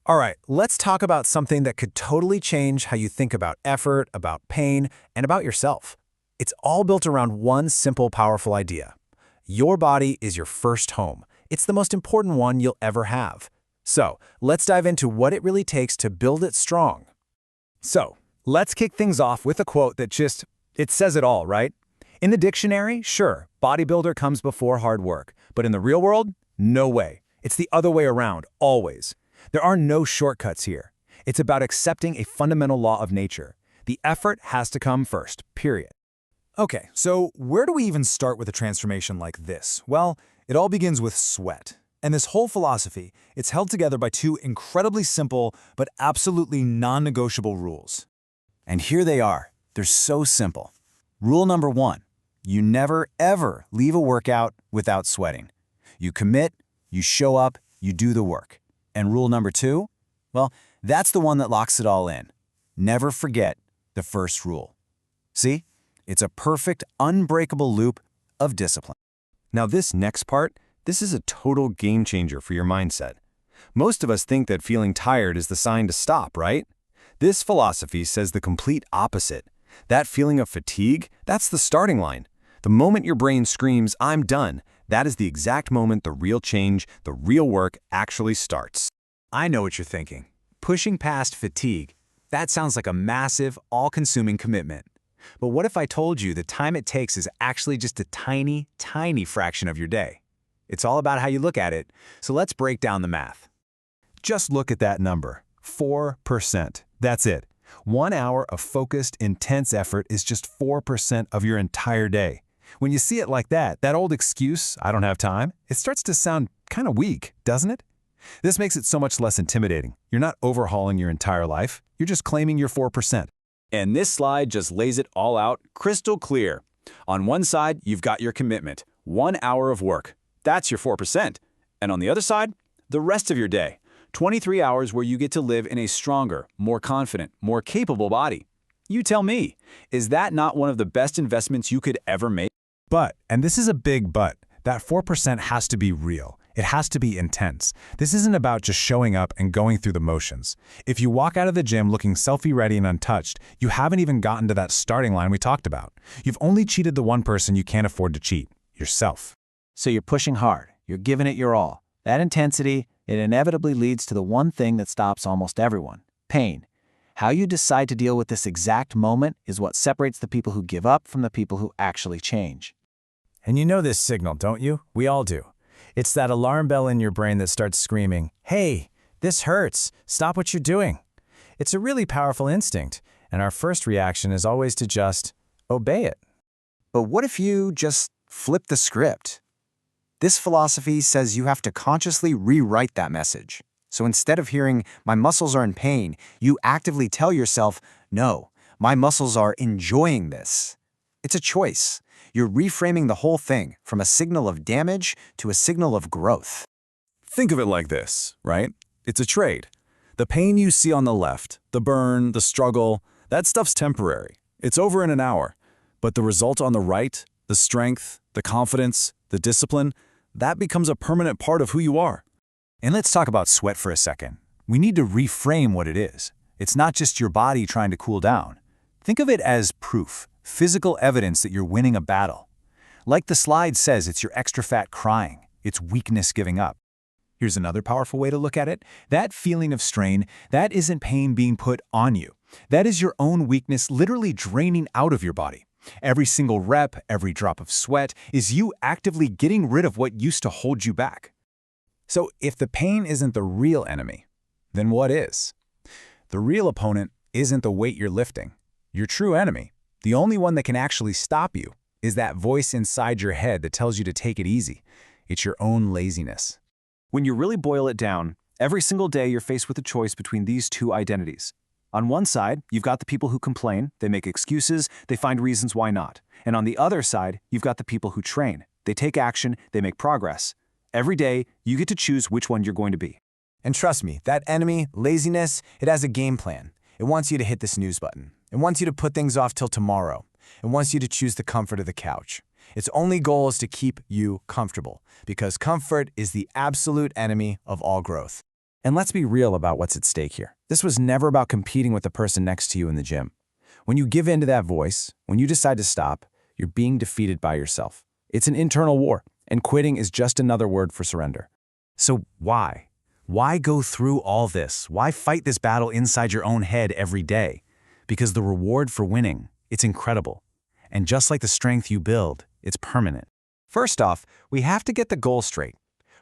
All right, let's talk about something that could totally change how you think about effort, about pain, and about yourself. It's all built around one simple, powerful idea. Your body is your first home. It's the most important one you'll ever have. So, let's dive into what it really takes to build it strong. So, let's kick things off with a quote that it says it all, right? In the dictionary, sure, bodybuilder comes before hard work. But in the real world, no way. It's the other way around, always. There are no shortcuts here. It's about accepting a fundamental law of nature. The effort has to come first, period. Okay, so where do we even start with a transformation like this? Well, it all begins with sweat. And this whole philosophy, it's held together by two incredibly simple but absolutely non-negotiable rules. And here they are. They're so simple. Rule number 1, you never, ever leave a workout without sweating. You commit, you show up, you do the work. And rule number 2? Well, that's the one that locks it all in. Never forget the first rule. See? It's a perfect, unbreakable loop of discipline. Now this next part, this is a total game changer for your mindset. Most of us think that feeling tired is the sign to stop, right? This philosophy says the complete opposite. That feeling of fatigue, that's the starting line. The moment your brain screams, "I'm done," that is the exact moment the real change, the real work actually starts. I know what you're thinking. Pushing past fatigue. That sounds like a massive, all-consuming commitment. But what if I told you the time it takes is actually just a tiny, tiny fraction of your day? It's all about how you look at it, so let's break down the math. Just look at that number, 4%. That's it. 1 hour of focused, intense effort is just 4% of your entire day. When you see it like that old excuse, "I don't have time," it starts to sound kind of weak, doesn't it? This makes it so much less intimidating. You're not overhauling your entire life. You're just claiming your 4%. And this slide just lays it all out crystal clear. On one side, you've got your commitment, 1 hour of work. That's your 4%. And on the other side, the rest of your day, 23 hours where you get to live in a stronger, more confident, more capable body. You tell me, is that not one of the best investments you could ever make? But, and this is a big but, that 4% has to be real. It has to be intense. This isn't about just showing up and going through the motions. If you walk out of the gym looking selfie-ready and untouched, you haven't even gotten to that starting line we talked about. You've only cheated the one person you can't afford to cheat, yourself. So you're pushing hard. You're giving it your all. That intensity, it inevitably leads to the one thing that stops almost everyone: pain. How you decide to deal with this exact moment is what separates the people who give up from the people who actually change. And you know this signal, don't you? We all do. It's that alarm bell in your brain that starts screaming, "Hey, this hurts. Stop what you're doing." It's a really powerful instinct, and our first reaction is always to just obey it. But what if you just flip the script? This philosophy says you have to consciously rewrite that message. So instead of hearing, "My muscles are in pain," you actively tell yourself, "No, my muscles are enjoying this." It's a choice. You're reframing the whole thing from a signal of damage to a signal of growth. Think of it like this, right? It's a trade. The pain you see on the left, the burn, the struggle, that stuff's temporary. It's over in an hour. But the result on the right, the strength, the confidence, the discipline, that becomes a permanent part of who you are. And let's talk about sweat for a second. We need to reframe what it is. It's not just your body trying to cool down. Think of it as proof, physical evidence that you're winning a battle. Like the slide says, it's your extra fat crying. It's weakness giving up. Here's another powerful way to look at it. That feeling of strain, that isn't pain being put on you. That is your own weakness literally draining out of your body. Every single rep, every drop of sweat is you actively getting rid of what used to hold you back. So if the pain isn't the real enemy, then what is? The real opponent isn't the weight you're lifting. Your true enemy, the only one that can actually stop you, is that voice inside your head that tells you to take it easy. It's your own laziness. When you really boil it down, every single day you're faced with a choice between these two identities. On one side, you've got the people who complain, they make excuses, they find reasons why not. And on the other side, you've got the people who train. They take action, they make progress. Every day, you get to choose which one you're going to be. And trust me, that enemy, laziness, it has a game plan. It wants you to hit the snooze button. It wants you to put things off till tomorrow. It wants you to choose the comfort of the couch. Its only goal is to keep you comfortable, because comfort is the absolute enemy of all growth. And let's be real about what's at stake here. This was never about competing with the person next to you in the gym. When you give in to that voice, when you decide to stop, you're being defeated by yourself. It's an internal war, and quitting is just another word for surrender. So why? Why go through all this? Why fight this battle inside your own head every day? Because the reward for winning, it's incredible. And just like the strength you build, it's permanent. First off, we have to get the goal straight.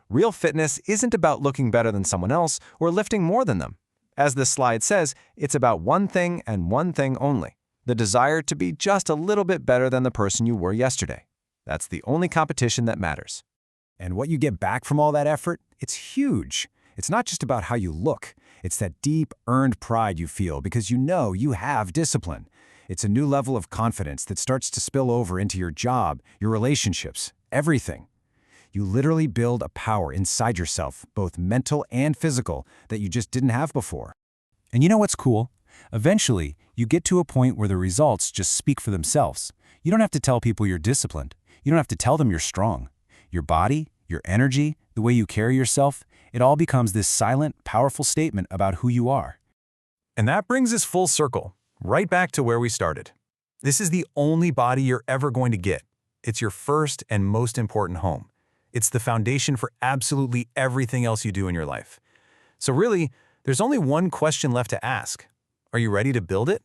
Real fitness isn't about looking better than someone else or lifting more than them. As this slide says, it's about one thing and one thing only: the desire to be just a little bit better than the person you were yesterday. That's the only competition that matters. And what you get back from all that effort, it's huge. It's not just about how you look. It's that deep, earned pride you feel because you know you have discipline. It's a new level of confidence that starts to spill over into your job, your relationships, everything. You literally build a power inside yourself, both mental and physical, that you just didn't have before. And you know what's cool? Eventually, you get to a point where the results just speak for themselves. You don't have to tell people you're disciplined. You don't have to tell them you're strong. Your body, your energy, the way you carry yourself, it all becomes this silent, powerful statement about who you are. And that brings us full circle, right back to where we started. This is the only body you're ever going to get. It's your first and most important home. It's the foundation for absolutely everything else you do in your life. So really, there's only one question left to ask. Are you ready to build it?